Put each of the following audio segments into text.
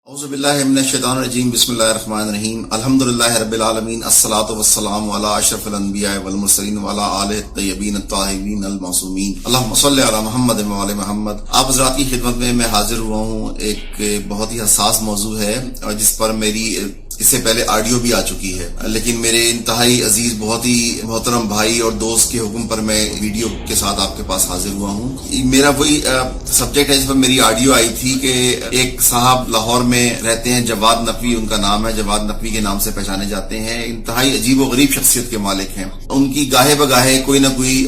اعوذ باللہ من الشیطان الرجیم بسم اللہ الرحمن الرحیم الحمدللہ رب العالمین الصلاۃ والسلام علی اشرف الانبیاء والمرسلین وعلی آلہ الطیبین الطاہرین المعصومین اللہم صلی علی محمد وعلی محمد۔ آپ حضرات کی خدمت میں حاضر ہوا ہوں۔ ایک بہت ہی حساس موضوع ہے اور جس پر میری اس سے پہلے آڈیو بھی آ چکی ہے، لیکن میرے انتہائی عزیز بہت ہی محترم بھائی اور دوست کے حکم پر میں ویڈیو کے ساتھ آپ کے پاس حاضر ہوا ہوں۔ میرا وہی سبجیکٹ ہے جس پر میری آڈیو آئی تھی کہ ایک صاحب لاہور میں رہتے ہیں، جواد نقوی ان کا نام ہے، جواد نقوی کے نام سے پہچانے جاتے ہیں، انتہائی عجیب و غریب شخصیت کے مالک ہیں۔ ان کی گاہے بگاہے کوئی نہ کوئی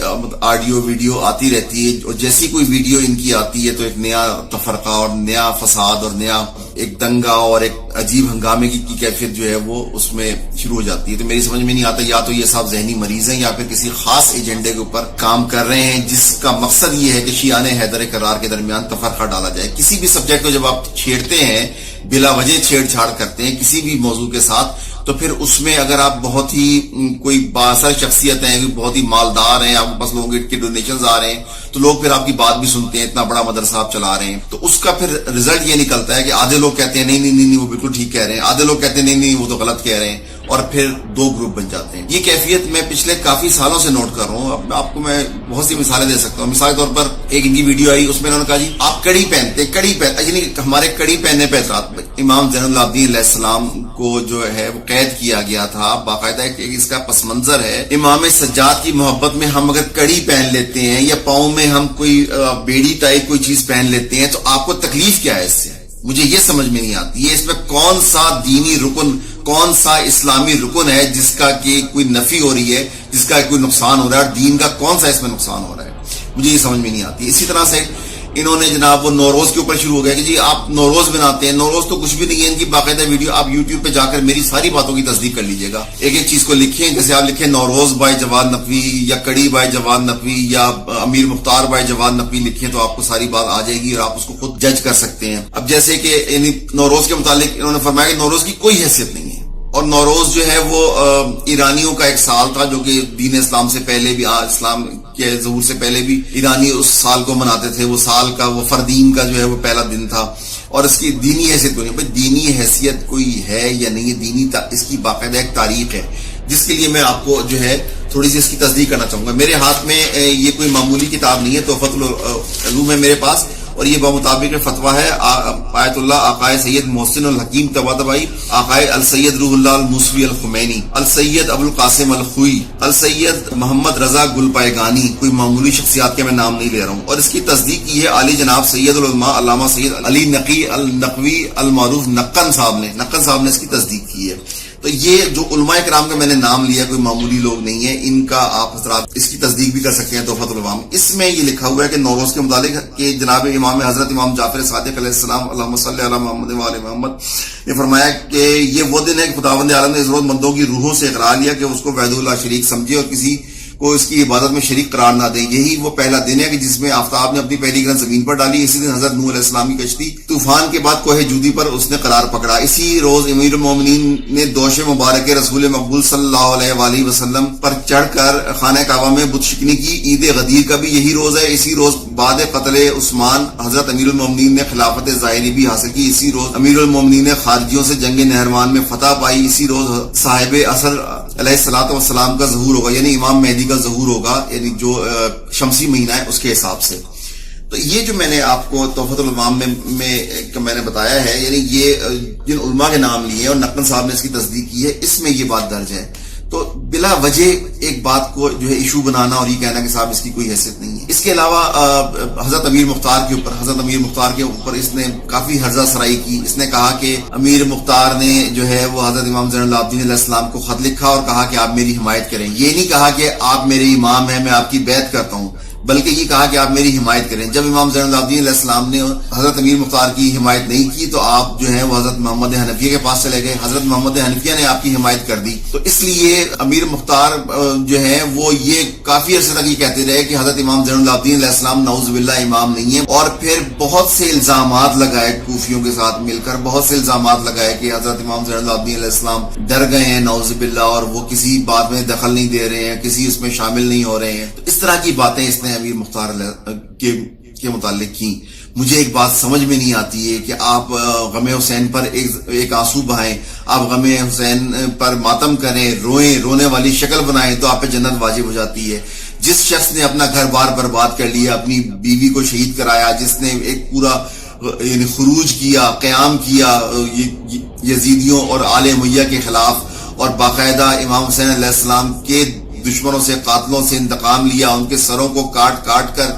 آڈیو ویڈیو آتی رہتی ہے اور جیسی کوئی ویڈیو ان کی آتی ہے تو ایک نیا تفرقہ اور نیا فساد اور نیا ایک دنگا اور ایک عجیب ہنگامے کی کیفیت جو ہے وہ اس میں شروع ہو جاتی ہے۔ تو میری سمجھ میں نہیں آتا یا تو یہ صاحب ذہنی مریض ہیں یا پھر کسی خاص ایجنڈے کے اوپر کام کر رہے ہیں جس کا مقصد یہ ہے کہ شیعان حیدر کرار کے درمیان تفرقہ ڈالا جائے۔ کسی بھی سبجیکٹ کو جب آپ چھیڑتے ہیں، بلا وجہ چھیڑ چھاڑ کرتے ہیں کسی بھی موضوع کے ساتھ، تو پھر اس میں اگر آپ بہت ہی کوئی بااثر شخصیت ہیں، بہت ہی مالدار ہیں، آپ کے پاس لوگوں کے ڈونیشنز آ رہے ہیں، تو لوگ پھر آپ کی بات بھی سنتے ہیں، اتنا بڑا مدرسہ آپ چلا رہے ہیں، تو اس کا پھر رزلٹ یہ نکلتا ہے کہ آدھے لوگ کہتے ہیں نہیں نہیں نہیں وہ بالکل ٹھیک کہہ رہے ہیں، آدھے لوگ کہتے ہیں نہیں نہیں وہ تو غلط کہہ رہے ہیں، اور پھر دو گروپ بن جاتے ہیں۔ یہ کیفیت میں پچھلے کافی سالوں سے نوٹ کر رہا ہوں۔ اب آپ کو میں بہت سی مثالیں دے سکتا ہوں۔ مثال کے طور پر ایک ان کی ویڈیو آئی، اس میں انہوں نے کہا جی آپ کڑی پہنتے، یعنی ہمارے کڑی پہننے پہ اعتراض۔ امام زین العابدین علیہ السلام کو جو ہے وہ قید کیا گیا تھا، باقاعدہ اس کا پس منظر ہے۔ امام سجاد کی محبت میں ہم اگر کڑی پہن لیتے ہیں یا پاؤں میں ہم کوئی بیڑی ٹائپ کوئی چیز پہن لیتے ہیں تو آپ کو تکلیف کیا ہے اس سے؟ مجھے یہ سمجھ میں نہیں آتی ہے۔ اس میں کون سا دینی رکن، کون سا اسلامی رکن ہے جس کا کہ کوئی نفی ہو رہی ہے، جس کا کوئی نقصان ہو رہا ہے، اور دین کا کون سا اس میں نقصان ہو رہا ہے؟ مجھے یہ سمجھ میں نہیں آتی۔ اسی طرح سے انہوں نے جناب وہ نوروز کے اوپر شروع ہو گیا کہ جی آپ نوروز بناتے ہیں، نوروز تو کچھ بھی نہیں ہے۔ ان کی باقاعدہ ویڈیو آپ یوٹیوب پہ جا کر میری ساری باتوں کی تصدیق کر لیجئے گا، ایک ایک چیز کو لکھیں، جیسے آپ لکھیں نوروز بائی جواد نقوی یا کڑی بائی جواد نقوی یا امیر مختار بائی جواد نقوی لکھیں تو آپ کو ساری بات آ جائے گی اور آپ اس کو خود جج کر سکتے ہیں۔ اب جیسے کہ نوروز کے متعلق انہوں نے فرمایا کہ نوروز کی کوئی حیثیت نہیں ہے، اور نوروز جو ہے وہ ایرانیوں کا ایک سال تھا جو کہ دین اسلام سے پہلے بھی، اسلام کے ظہور سے پہلے بھی ایرانی اس سال کو مناتے تھے۔ وہ سال کا وہ فردین کا جو ہے وہ پہلا دن تھا، اور اس کی دینی حیثیت کوئی نہیں۔ بھائی دینی حیثیت کوئی ہے یا نہیں ہے، اس کی باقاعدہ ایک تاریخ ہے جس کے لیے میں آپ کو جو ہے تھوڑی سی اس کی تصدیق کرنا چاہوں گا۔ میرے ہاتھ میں یہ کوئی معمولی کتاب نہیں ہے، تحفۃ العلوم ہے میرے پاس، اور یہ بمطابق فتویٰ ہے آیت اللہ آقائے سید محسن الحکیم طباطبائی، آقائے السید روح اللہ الموسوی الخمینی، السید ابو القاسم الخوئی، السید محمد رضا گلپائگانی، کوئی معمولی شخصیات کے میں نام نہیں لے رہا ہوں۔ اور اس کی تصدیق کی ہے عالی جناب سید العلماء علامہ سید علی نقی النقوی المعروف نقن صاحب نے اس کی تصدیق کی ہے۔ تو یہ جو علماء کرام کا میں نے نام لیا کوئی معمولی لوگ نہیں ہے، ان کا آپ حضرات اس کی تصدیق بھی کر سکتے ہیں تحفۃ العوام۔ اس میں یہ لکھا ہوا ہے کہ نوروز کے متعلق کہ جناب امام حضرت امام جعفر صادق علیہ السلام اللہم صلی علی محمد و علی محمد نے فرمایا کہ یہ وہ دن ہے کہ خداوند عالم نے ضرورت مندوں کی روحوں سے اقرار لیا کہ اس کو وحدہ اللہ شریک سمجھے اور کسی کو اس کی عبادت میں شریک قرار نہ دے۔ یہی وہ پہلا دن ہے کہ جس میں آفتاب نے اپنی پہلی گرن زمین پر ڈالی۔ اسی دن حضرت نوح علیہ السلام کی کشتی طوفان کے بعد کوہ جودی پر اس نے قرار پکڑا۔ اسی روز امیر المومنین نے دوش مبارک رسول مقبول صلی اللہ علیہ وآلہ وسلم پر چڑھ کر خانہ کعبہ میں بت شکنی کی۔ عید غدیر کا بھی یہی روز ہے۔ اسی روز بعد قتل عثمان حضرت امیر المومنین نے خلافت ظاہری بھی حاصل کی۔ اسی روز امیر المومنین نے خارجیوں سے جنگ نہروان میں فتح پائی۔ اسی روز صاحب اثر علیہ الصلوۃ والسلام کا ظہور ہوگا، یعنی امام مہدی کا ظہور ہوگا، یعنی جو شمسی مہینہ ہے اس کے حساب سے۔ تو یہ جو میں نے آپ کو تحفۃ العوام میں نے بتایا ہے، یعنی یہ جن علماء کے نام لیے اور نقن صاحب نے اس کی تصدیق کی ہے، اس میں یہ بات درج ہے۔ تو بلا وجہ ایک بات کو جو ہے ایشو بنانا اور یہ کہنا کہ صاحب اس کی کوئی حیثیت نہیں ہے۔ اس کے علاوہ حضرت امیر مختار کے اوپر اس نے کافی ہرزہ سرائی کی۔ اس نے کہا کہ امیر مختار نے جو ہے وہ حضرت امام زین العابدین علیہ السلام کو خط لکھا اور کہا کہ آپ میری حمایت کریں۔ یہ نہیں کہا کہ آپ میرے امام ہیں میں آپ کی بیعت کرتا ہوں، بلکہ یہ کہا کہ آپ میری حمایت کریں۔ جب امام زین العابدین علیہ السلام نے حضرت امیر مختار کی حمایت نہیں کی تو آپ جو ہے وہ حضرت محمد حنفیہ کے پاس چلے گئے، حضرت محمد حنفیہ نے آپ کی حمایت کر دی۔ تو اس لیے امیر مختار جو ہے وہ یہ کافی عرصے تک یہ کہتے رہے کہ حضرت امام زین العابدین علیہ السلام نعوذ باللہ امام نہیں ہے، اور پھر بہت سے الزامات لگائے کوفیوں کے ساتھ مل کر، بہت سے الزامات لگائے کہ حضرت امام زین العابدین علیہ السلام ڈر گئے ہیں نعوذ باللہ، اور وہ کسی بات میں دخل نہیں دے رہے ہیں، کسی اس میں شامل نہیں ہو رہے ہیں۔ تو اس طرح کی باتیں اس نے امیر مختار کے متعلق کی۔ مجھے ایک بات سمجھ میں نہیں آتی ہے کہ آپ غم حسین پر ایک آنسو بہائیں، آپ غم حسین پر ماتم کریں، روئیں، رونے والی شکل بنائیں تو آپ پہ جنت واجب ہو جاتی ہے۔ جس شخص نے اپنا گھر بار برباد کر لیا، اپنی بیوی کو شہید کرایا، جس نے ایک پورا یعنی خروج کیا، قیام کیا یزیدیوں اور آل امیہ کے خلاف، اور باقاعدہ امام حسین علیہ السلام کے دشمنوں سے، قاتلوں سے انتقام لیا، ان کے سروں کو کاٹ کاٹ کر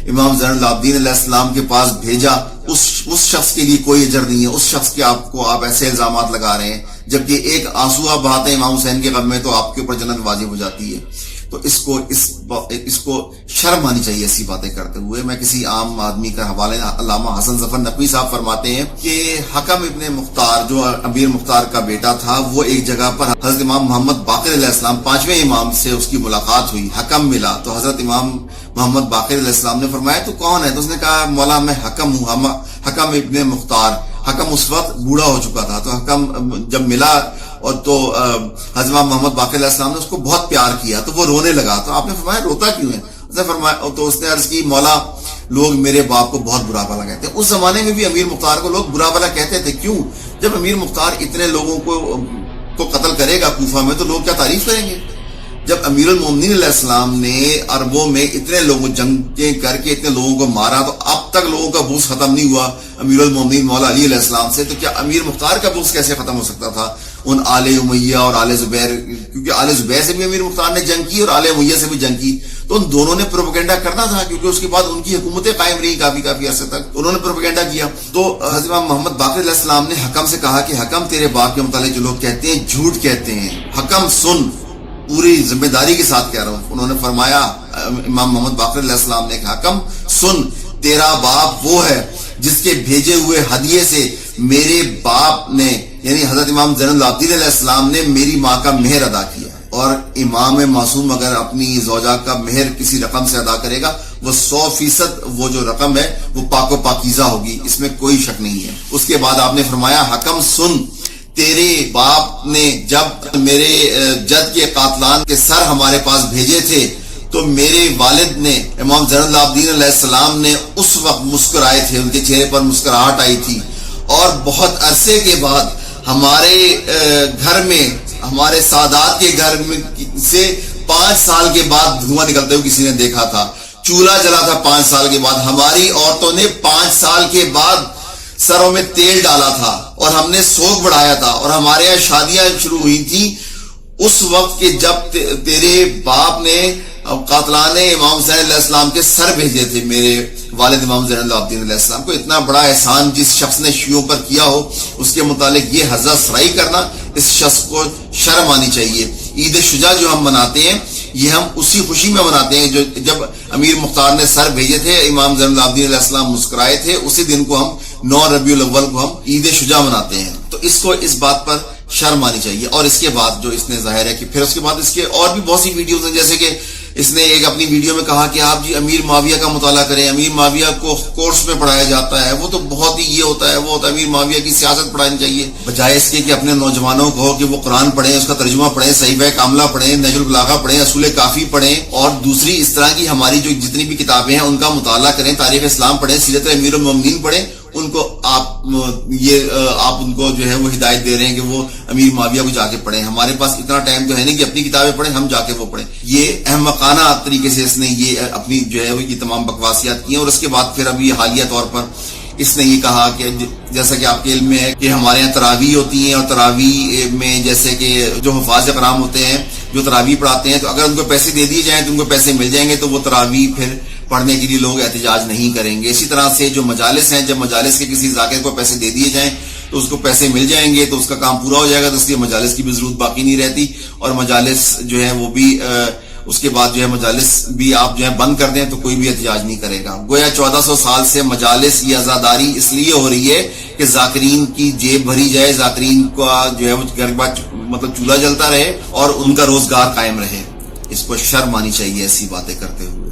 امام زین العابدین علیہ السلام کے پاس بھیجا، اس شخص کے لیے کوئی اجر نہیں ہے۔ اس شخص کے آپ ایسے الزامات لگا رہے ہیں، جبکہ ایک آنسو آپ بہاتے ہیں امام حسین کے غم میں تو آپ کے اوپر جنت واجب ہو جاتی ہے۔ تو اس کو شرم آنی چاہیے ایسی باتیں کرتے ہوئے۔ میں کسی عام آدمی کا حوالے، علامہ حسن ظفر نقوی صاحب فرماتے ہیں کہ حکم ابن مختار جو امیر مختار کا بیٹا تھا، وہ ایک جگہ پر حضرت امام محمد باقر علیہ السلام 5ویں امام سے اس کی ملاقات ہوئی، حکم ملا، تو حضرت امام محمد باقر علیہ السلام نے فرمایا تو کون ہے؟ تو اس نے کہا مولا میں حکم ہوں، حکم ابن مختار۔ حکم اس وقت بوڑھا ہو چکا تھا، تو حکم جب ملا اور تو حضرت محمد باقر علیہ السلام نے اس کو بہت پیار کیا تو وہ رونے لگا۔ تو آپ نے فرمایا روتا کیوں ہے؟ اس نے فرمایا، تو اس نے عرض کی مولا لوگ میرے باپ کو بہت برا بھلا کہتے ہیں۔ اس زمانے میں بھی امیر مختار کو لوگ برا بھلا کہتے تھے، کیوں؟ جب امیر مختار اتنے لوگوں کو قتل کرے گا کوفہ میں تو لوگ کیا تعریف کریں گے؟ جب امیر المومنین علیہ السلام نے عربوں میں اتنے لوگوں جنگیں کر کے اتنے لوگوں کو مارا تو اب تک لوگوں کا بغض ختم نہیں ہوا امیر المومنین مولا علی علیہ السلام سے، تو کیا امیر مختار کا بغض کیسے ختم ہو سکتا تھا ان آل امیہ اور آل زبیر؟ کیونکہ آل زبیر سے بھی امیر مختار نے جنگ کی اور آل امیہ سے بھی جنگ کی، تو ان دونوں نے پروپیگنڈا کرنا تھا، کیونکہ اس کے بعد ان کی حکومتیں قائم رہی کافی عرصے تک، انہوں نے پروپیگنڈا کیا۔ تو حضرت محمد باقر علیہ السلام نے حکم سے کہا کہ حکم تیرے باپ کے متعلق جو لوگ کہتے ہیں جھوٹ کہتے ہیں، حکم سن، پوری ذمہ داری کے ساتھ کہہ رہا ہوں۔ انہوں نے فرمایا، امام محمد باقر علیہ السلام نے کہا حکم سن، تیرا باپ وہ ہے جس کے بھیجے ہوئے ہدیے سے میرے باپ نے یعنی حضرت امام زین العابدین علیہ السلام نے میری ماں کا مہر ادا کیا، اور امام معصوم اگر اپنی زوجہ کا مہر کسی رقم سے ادا کرے گا وہ 100% وہ جو رقم ہے وہ پاک و پاکیزہ ہوگی، اس میں کوئی شک نہیں ہے۔ اس کے بعد آپ نے فرمایا حکم سن، تیرے باپ نے جب میرے جد کے قاتلان کے سر ہمارے پاس بھیجے تھے تو میرے والد نے امام زین العابدین علیہ السلام نے اس وقت مسکرائے تھے، ان کے چہرے پر مسکراہٹ آئی تھی، اور بہت عرصے کے بعد ہمارے گھر میں، ہمارے سادات کے گھر میں سے 5 سال کے بعد دھواں نکلتے ہوئے کسی نے دیکھا تھا، چولہا جلا تھا 5 سال کے بعد، ہماری عورتوں نے 5 سال کے بعد سروں میں تیل ڈالا تھا اور ہم نے سوگ بڑھایا تھا، اور ہمارے یہاں شادیاں شروع ہوئی تھیں اس وقت کہ جب تیرے باپ نے قاتلان امام حسین علیہ السلام کے سر بھیجے تھے میرے والد امام زین العابدین علیہ السلام کو۔ اتنا بڑا احسان جس شخص نے شیعوں پر کیا ہو اس کے متعلق یہ حضرت سرائی کرنا، اس شخص کو شرم آنی چاہیے۔ عید شجاع جو ہم مناتے ہیں یہ ہم اسی خوشی میں مناتے ہیں جو جب امیر مختار نے سر بھیجے تھے، امام زین العابدین علیہ السلام مسکرائے تھے، اسی دن کو ہم 9 ربیع الاول کو ہم عید شجاع مناتے ہیں۔ تو اس کو اس بات پر شرم آنی چاہیے۔ اور اس کے بعد جو اس نے ظاہر ہے کہ پھر اس کے بعد اس کے اور بھی بہت سی ویڈیوز ہیں، جیسے کہ اس نے ایک اپنی ویڈیو میں کہا کہ آپ جی امیر معاویہ کا مطالعہ کریں، امیر معاویہ کو کورس میں پڑھایا جاتا ہے، وہ تو بہت ہی یہ ہوتا ہے، وہ ہوتا ہے امیر معاویہ کی سیاست پڑھانی چاہیے، بجائے اس کے کہ اپنے نوجوانوں کو کہ وہ قرآن پڑھیں، اس کا ترجمہ پڑھیں، صحیفہ کاملہ پڑھیں، نہج البلاغہ پڑھیں، اصول کافی پڑھیں، اور دوسری اس طرح کی ہماری جو جتنی بھی کتابیں ہیں ان کا مطالعہ کریں، تاریخ اسلام پڑھیں، سیرت امیر المومنین پڑھیں۔ ان کو آپ ان کو جو ہے وہ ہدایت دے رہے ہیں کہ وہ امیر معاویہ کو جا کے پڑھیں۔ ہمارے پاس اتنا ٹائم تو ہے نہیں کہ اپنی کتابیں پڑھیں، ہم جا کے وہ پڑھیں۔ یہ احمقانہ طریقے سے اس نے یہ اپنی جو ہے وہ یہ تمام بکواسیات کی ہیں۔ اور اس کے بعد پھر ابھی حالیہ طور پر اس نے یہ کہا کہ جیسا کہ آپ کے علم میں ہے کہ ہمارے یہاں تراویح ہوتی ہیں، اور تراویح میں جیسے کہ جو حفاظ کرام ہوتے ہیں جو تراویح پڑھاتے ہیں، تو اگر ان کو پیسے دے دیے جائیں تو ان کو پیسے مل جائیں گے، تو وہ تراویح پھر پڑھنے کے لیے لوگ احتجاج نہیں کریں گے۔ اسی طرح سے جو مجالس ہیں، جب مجالس کے کسی ذاکر کو پیسے دے دیے جائیں تو اس کو پیسے مل جائیں گے، تو اس کا کام پورا ہو جائے گا، تو اس لیے مجالس کی بھی ضرورت باقی نہیں رہتی، اور مجالس جو ہے وہ بھی اس کے بعد جو ہے مجالس بھی آپ جو ہے بند کر دیں تو کوئی بھی احتجاج نہیں کرے گا۔ گویا 1400 سال سے مجالس کی عزاداری اس لیے ہو رہی ہے کہ ذاکرین کی جیب بھری جائے، ذاکرین کا جو ہے وہ گھر بعد مطلب چولہا جلتا رہے اور ان کا روزگار قائم رہے۔ اس کو شرم آنی چاہیے ایسی باتیں کرتے ہوئے۔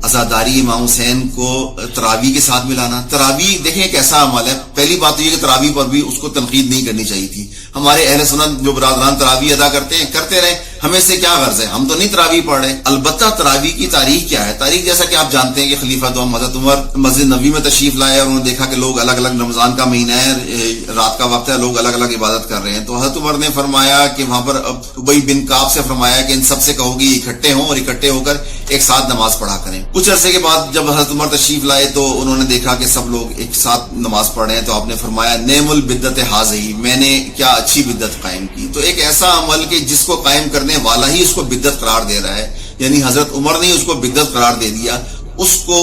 عزاداری امام حسین کو تراویح کے ساتھ ملانا، تراویح دیکھیں ایک ایسا عمل ہے، پہلی بات تو یہ کہ تراویح پر بھی اس کو تنقید نہیں کرنی چاہیے تھی۔ ہمارے اہل سنت جو برادران تراویح ادا کرتے ہیں کرتے رہیں، ہمیں سے کیا غرض ہے, ہم تو نہیں تراویح پڑھ رہے. البتہ تراویح کی تاریخ کیا ہے؟ تاریخ جیسا کہ آپ جانتے ہیں کہ خلیفہ دوم حضرت عمر مسجد نبوی میں تشریف لائے اور انہوں نے دیکھا کہ لوگ الگ الگ, رمضان کا مہینہ ہے, رات کا وقت ہے, لوگ الگ الگ عبادت کر رہے ہیں. تو حضرت عمر نے فرمایا کہ وہاں پر ابی بن کعب سے فرمایا کہ ان سب سے کہو گی اکٹھے ہوں اور اکٹھے ہو کر ایک ساتھ نماز پڑھا کریں. کچھ عرصے کے بعد جب حضرت عمر تشریف لائے تو انہوں نے دیکھا کہ سب لوگ ایک ساتھ نماز پڑھ رہے ہیں. تو آپ نے فرمایا نعم البدت ہذہ, میں نے کیا اچھی بدعت قائم کی. تو ایک ایسا عمل کہ جس کو قائم کرنے والا ہی اس کو بدعت قرار دے رہا ہے, یعنی حضرت عمر نے اس کو بدعت قرار دے دیا, اس کو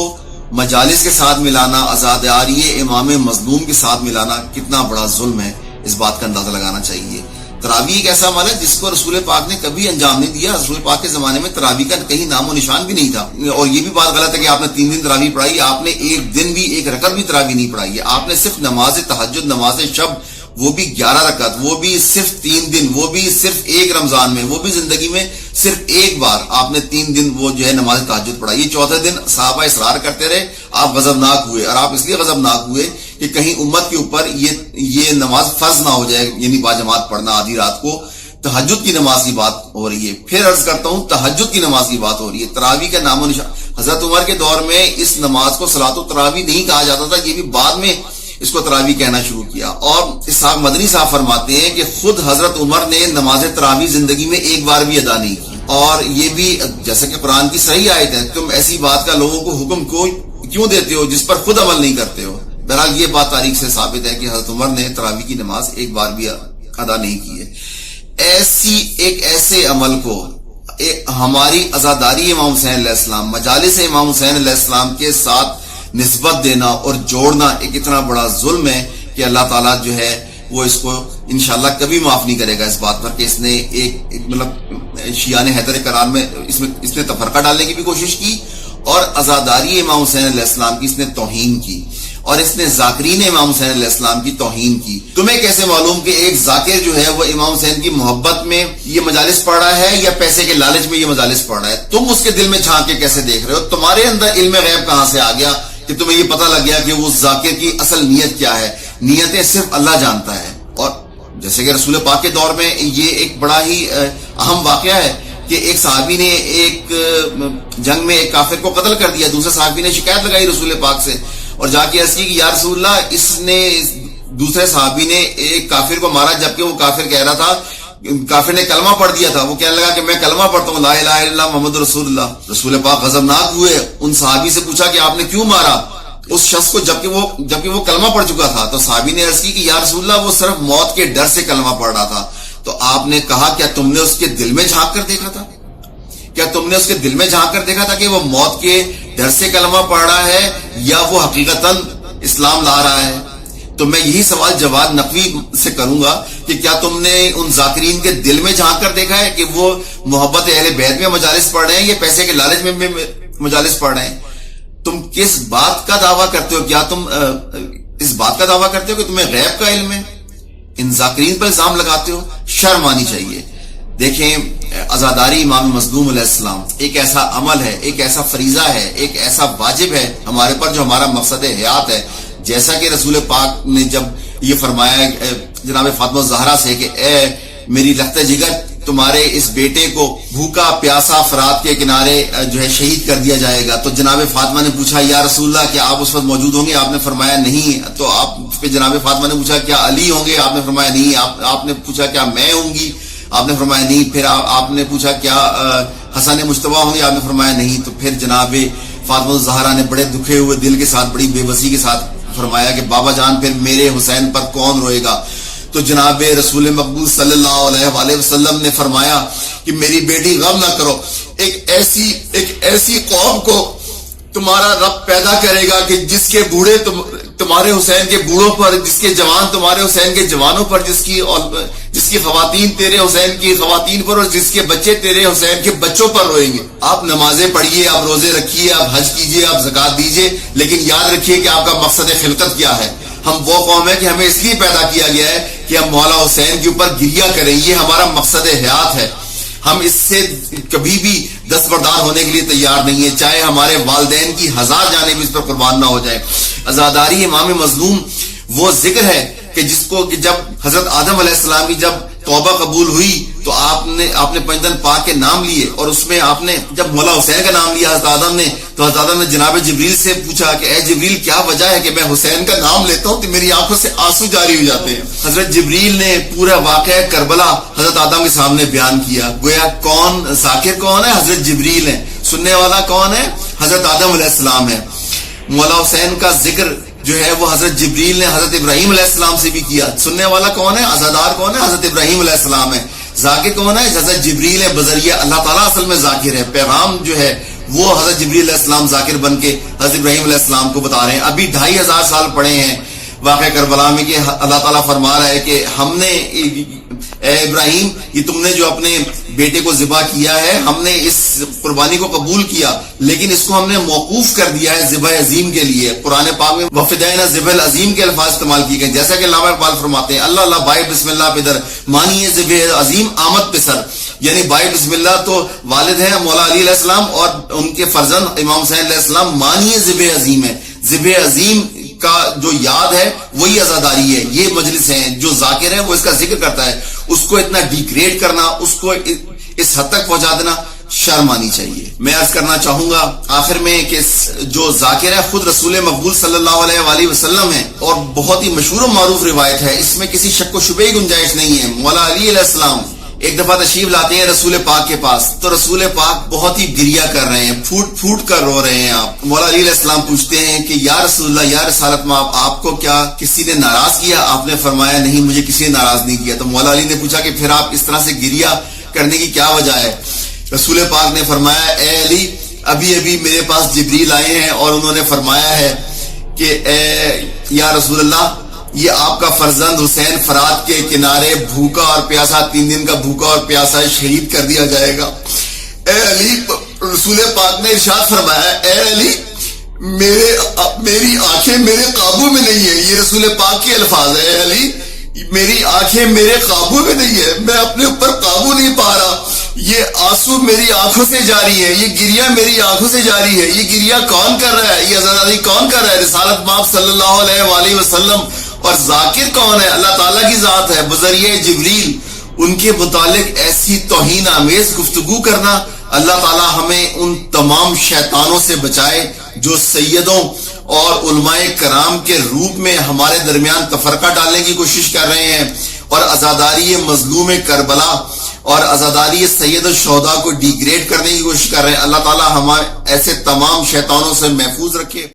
مجالس کے ساتھ ملانا, عزاداری امام مظلوم کے ساتھ ملانا کتنا بڑا ظلم ہے, اس بات کا اندازہ لگانا چاہیے. تراویح ایک ایسا عمل ہے جس کو رسول پاک نے کبھی انجام نہیں دیا. رسول پاک کے زمانے میں تراویح کا کہیں نام و نشان بھی نہیں تھا. اور یہ بھی بات غلط ہے کہ آپ نے 3 دن تراویح پڑھائی, آپ نے ایک دن بھی ایک رکعت بھی تراویح نہیں پڑھائی ہے. آپ نے صرف نماز تہجد, نماز شب, وہ بھی 11 رکعت, وہ بھی صرف 3 دن, وہ بھی صرف ایک رمضان میں, وہ بھی زندگی میں صرف ایک بار آپ نے 3 دن وہ جو ہے نماز تہجد پڑھائی. یہ 4تھے دن صحابہ اصرار کرتے رہے, آپ غضبناک ہوئے, اور آپ اس لیے غضبناک ہوئے کہ کہیں امت کے اوپر یہ نماز فرض نہ ہو جائے, یعنی باجماعت پڑھنا آدھی رات کو. تہجد کی نماز کی بات ہو رہی ہے, پھر عرض کرتا ہوں تہجد کی نماز کی بات ہو رہی ہے. تراویح کا نام و نشان, حضرت عمر کے دور میں اس نماز کو صلاۃ التراویح نہیں کہا جاتا تھا, یہ بھی بعد میں اس کو تراویح کہنا شروع کیا. اور اسحاق مدنی صاحب فرماتے ہیں کہ خود حضرت عمر نے نماز تراویح زندگی میں ایک بار بھی ادا نہیں کی, اور یہ بھی جیسا کہ قرآن کی صحیح آیت ہے, تم ایسی بات کا لوگوں کو حکم کیوں دیتے ہو جس پر خود عمل نہیں کرتے ہو. بہرحال یہ بات تاریخ سے ثابت ہے کہ حضرت عمر نے تراویح کی نماز ایک بار بھی ادا نہیں کی ہے. ایسے عمل کو ہماری عزاداری امام حسین علیہ السلام, مجالس امام حسین علیہ السلام کے ساتھ نسبت دینا اور جوڑنا ایک اتنا بڑا ظلم ہے کہ اللہ تعالیٰ جو ہے وہ اس کو انشاءاللہ کبھی معاف نہیں کرے گا اس بات پر کہ اس نے ایک مطلب شیعان حیدر کرار میں اس نے تفرقہ ڈالنے کی بھی کوشش کی, اور عزاداری امام حسین علیہ السلام کی اس نے توہین کی, اور اس نے ذاکرین امام حسین علیہ السلام کی توہین کی. تمہیں کیسے معلوم کہ ایک ذاکر جو ہے وہ امام حسین کی محبت میں یہ مجالس پڑھ رہا ہے یا پیسے کے لالچ میں یہ مجالس پڑھ رہا ہے؟ تم اس کے دل میں جھانک کے کیسے دیکھ رہے ہو؟ تمہارے اندر علم غیب کہاں سے آ گیا کہ تمہیں یہ پتہ لگ گیا کہ وہ ذاکر کی اصل نیت کیا ہے؟ نیتیں صرف اللہ جانتا ہے. اور جیسے کہ رسول پاک کے دور میں یہ ایک بڑا ہی اہم واقعہ ہے کہ ایک صحابی نے ایک جنگ میں ایک کافر کو قتل کر دیا. دوسرے صحابی نے شکایت لگائی رسول پاک سے اور جا کے عرض کی کہ یا رسول اللہ, اس نے دوسرے صحابی نے ایک کافر کو مارا, جبکہ وہ کافر کہہ رہا تھا, کافر نے کلمہ پڑھ دیا تھا, وہ کہنے لگا کہ میں کلمہ پڑھتا ہوں لا الہ الا اللہ محمد رسول اللہ. رسول پاک غضبناک ہوئے, ان صحابی سے پوچھا کہ آپ نے کیوں مارا اس شخص کو جبکہ وہ کلمہ پڑھ چکا تھا؟ تو صحابی نے عرض کی کہ یا رسول اللہ وہ صرف موت کے ڈر سے کلمہ پڑھ رہا تھا. تو آپ نے کہا کیا تم نے اس کے دل میں جھانک کر دیکھا تھا؟ کیا تم نے اس کے دل میں جھانک کر دیکھا تھا کہ وہ موت کے ڈر سے کلمہ پڑھ رہا ہے یا وہ حقیقتاً اسلام لا رہا ہے؟ تو میں یہی سوال جواد نقوی سے کروں گا کہ کیا تم نے ان ذاکرین کے دل میں جھانک کر دیکھا ہے کہ وہ محبت اہل بیت میں مجالس پڑھ رہے ہیں یا پیسے کے لالچ میں مجالس پڑھ رہے ہیں؟ تم کس بات کا دعویٰ کرتے ہو؟ کیا تم اس بات کا دعویٰ کرتے ہو کہ تمہیں غیب کا علم ہے؟ ان ذاکرین پر الزام لگاتے ہو, شرم آنی چاہیے. دیکھیں, عزاداری امام مظلوم علیہ السلام ایک ایسا عمل ہے, ایک ایسا فریضہ ہے, ایک ایسا واجب ہے ہمارے پر جو ہمارا مقصد حیات ہے. جیسا کہ رسول پاک نے جب یہ فرمایا جناب فاطمہ الزہرا سے کہ اے میری لخت جگر, تمہارے اس بیٹے کو بھوکا پیاسا فرات کے کنارے جو ہے شہید کر دیا جائے گا. تو جناب فاطمہ نے پوچھا یا رسول اللہ کیا آپ اس وقت موجود ہوں گے؟ آپ نے فرمایا نہیں. تو آپ جناب فاطمہ نے پوچھا کیا علی ہوں گے؟ آپ نے فرمایا نہیں. آپ نے پوچھا کیا میں ہوں گی؟ آپ نے فرمایا نہیں. پھر آپ نے پوچھا کیا حسن مجتبی ہوں گے؟ آپ نے فرمایا نہیں. تو پھر جناب فاطمہ الزہرا نے بڑے دکھے ہوئے دل کے ساتھ, بڑی بے بسی کے ساتھ فرمایا کہ بابا جان پھر میرے حسین پر کون روئے گا؟ تو جناب رسول مقبول صلی اللہ علیہ وآلہ وسلم نے فرمایا کہ میری بیٹی غم نہ کرو, ایک ایسی قوم کو تمہارا رب پیدا کرے گا کہ جس کے بوڑھے تمہارے حسین کے بوڑھوں پر, جس کے جوان تمہارے حسین کے جوانوں پر, جس کی خواتین تیرے حسین کی خواتین پر, اور جس کے بچے تیرے حسین کے بچوں پر روئیں گے. آپ نمازیں پڑھیے, آپ روزے رکھیے, آپ حج کیجیے, آپ زکات دیجیے, لیکن یاد رکھیے کہ آپ کا مقصد خلقت کیا ہے. ہم وہ قوم ہے کہ ہمیں اس لیے پیدا کیا گیا ہے کہ ہم مولا حسین کے اوپر گریہ کریں, یہ ہمارا مقصد حیات ہے. ہم اس سے کبھی بھی دستبردار ہونے کے لیے تیار نہیں ہے, چاہے ہمارے والدین کی 1000 جانیں بھی اس پر قربان نہ ہو جائے. عزاداری امام مظلوم وہ ذکر ہے کہ جس کو کہ جب حضرت آدم علیہ السلام کی جب توبہ قبول ہوئی تو آپ نے پنجتن پاک کے نام لیے، اور اس میں آپ نے جب مولا حسین کا نام لیا حضرت آدم نے، تو حضرت آدم نے جناب جبریل سے پوچھا کہ اے جبریل کیا وجہ ہے کہ میں حسین کا نام لیتا ہوں تو میری آنکھوں سے آنسو جاری ہو جاتے ہیں۔ حضرت جبریل نے پورا واقعہ کربلا حضرت آدم کے سامنے بیان کیا۔ گویا کون ذاکر کون ہے؟ حضرت جبریل ہے۔ سننے والا کون ہے؟ حضرت آدم علیہ السلام ہے۔ مولا حسین کا ذکر جو ہے وہ حضرت جبریل نے حضرت ابراہیم علیہ السلام سے بھی کیا۔ سننے والا کون ہے؟ عزادار کون ہے؟ حضرت ابراہیم علیہ السلام ہے۔ ذاکر کون ہے؟ حضرت جبریل ہے۔ بذریعہ اللہ تعالیٰ اصل میں ذاکر ہے، پیغام جو ہے وہ حضرت جبریل علیہ السلام ذاکر بن کے حضرت ابراہیم علیہ السلام کو بتا رہے ہیں۔ ابھی 2500 سال پڑے ہیں واقعہ کربلا میں کہ اللہ تعالیٰ فرما رہا ہے کہ ہم نے اے ابراہیم یہ تم نے جو اپنے بیٹے کو ذبح کیا ہے، ہم نے اس قربانی کو قبول کیا، لیکن اس کو ہم نے موقوف کر دیا ہے ذبح عظیم کے لیے۔ قرآن پاک میں وفدینا ذبح العظیم کے الفاظ استعمال کیے گئے، جیسا کہ علامہ اقبال فرماتے ہیں اللہ اللہ بائے بسم اللہ پدر مانیے ذبح عظیم آمد پسر، یعنی بائے بسم اللہ تو والد ہیں مولا علی علیہ السلام اور ان کے فرزند امام حسین علیہ السلام، مانیے ذبح عظیم ہے۔ ذبح عظیم کا جو یاد ہے وہی عزاداری ہے۔ یہ مجلس ہیں جو ذاکر ہیں وہ اس کا ذکر کرتا ہے، اس کو اتنا ڈیگریڈ کرنا، اس کو اس حد تک پہنچا دینا شرم آنی چاہیے۔ میں عرض کرنا چاہوں گا آخر میں کہ جو ذاکر ہے خود رسول مقبول صلی اللہ علیہ وآلہ وسلم ہے، اور بہت ہی مشہور و معروف روایت ہے، اس میں کسی شک و شبہ گنجائش نہیں ہے۔ مولا علی علیہ السلام ایک دفعہ تشریف لاتے ہیں رسول پاک کے پاس، تو رسول پاک بہت ہی گریہ کر رہے ہیں، پھوٹ پھوٹ کر رو رہے ہیں۔ آپ مولا علی علیہ السلام پوچھتے ہیں کہ یا رسول اللہ یا رسالت مآب، آپ کو کیا کسی نے ناراض کیا؟ آپ نے فرمایا نہیں، مجھے کسی نے ناراض نہیں کیا۔ تو مولا علی نے پوچھا کہ پھر آپ اس طرح سے گریہ کرنے کی کیا وجہ ہے؟ رسول پاک نے فرمایا اے علی، ابھی ابھی میرے پاس جبریل آئے ہیں اور انہوں نے فرمایا ہے کہ اے یا رسول اللہ، یہ آپ کا فرزند حسین فرات کے کنارے بھوکا اور پیاسا 3 دن کا بھوکا اور پیاسا شہید کر دیا جائے گا۔ اے علی، رسول پاک نے ارشاد فرمایا اے علی، میری آنکھیں میرے قابو میں نہیں ہے۔ یہ رسول پاک کے الفاظ ہے، اے علی میری آنکھیں میرے قابو میں نہیں ہے، میں اپنے اوپر قابو نہیں پا رہا، یہ آنسو میری آنکھوں سے جاری ہے، یہ گریہ میری آنکھوں سے جاری ہے۔ یہ گریہ کون کر رہا ہے؟ یہ عزاداری کون کر رہا ہے؟ رسالت مآب صلی اللہ علیہ وآلہ وسلم۔ اور ذاکر کون ہے؟ اللہ تعالیٰ کی ذات ہے بذریعہ جبریل۔ ان کے متعلق ایسی توہین آمیز گفتگو کرنا، اللہ تعالیٰ ہمیں ان تمام شیطانوں سے بچائے جو سیدوں اور علماء کرام کے روپ میں ہمارے درمیان تفرقہ ڈالنے کی کوشش کر رہے ہیں، اور عزاداری مظلوم کربلا اور عزاداری سید الشہداء کو ڈیگریڈ کرنے کی کوشش کر رہے ہیں۔ اللہ تعالیٰ ہمیں ایسے تمام شیطانوں سے محفوظ رکھے۔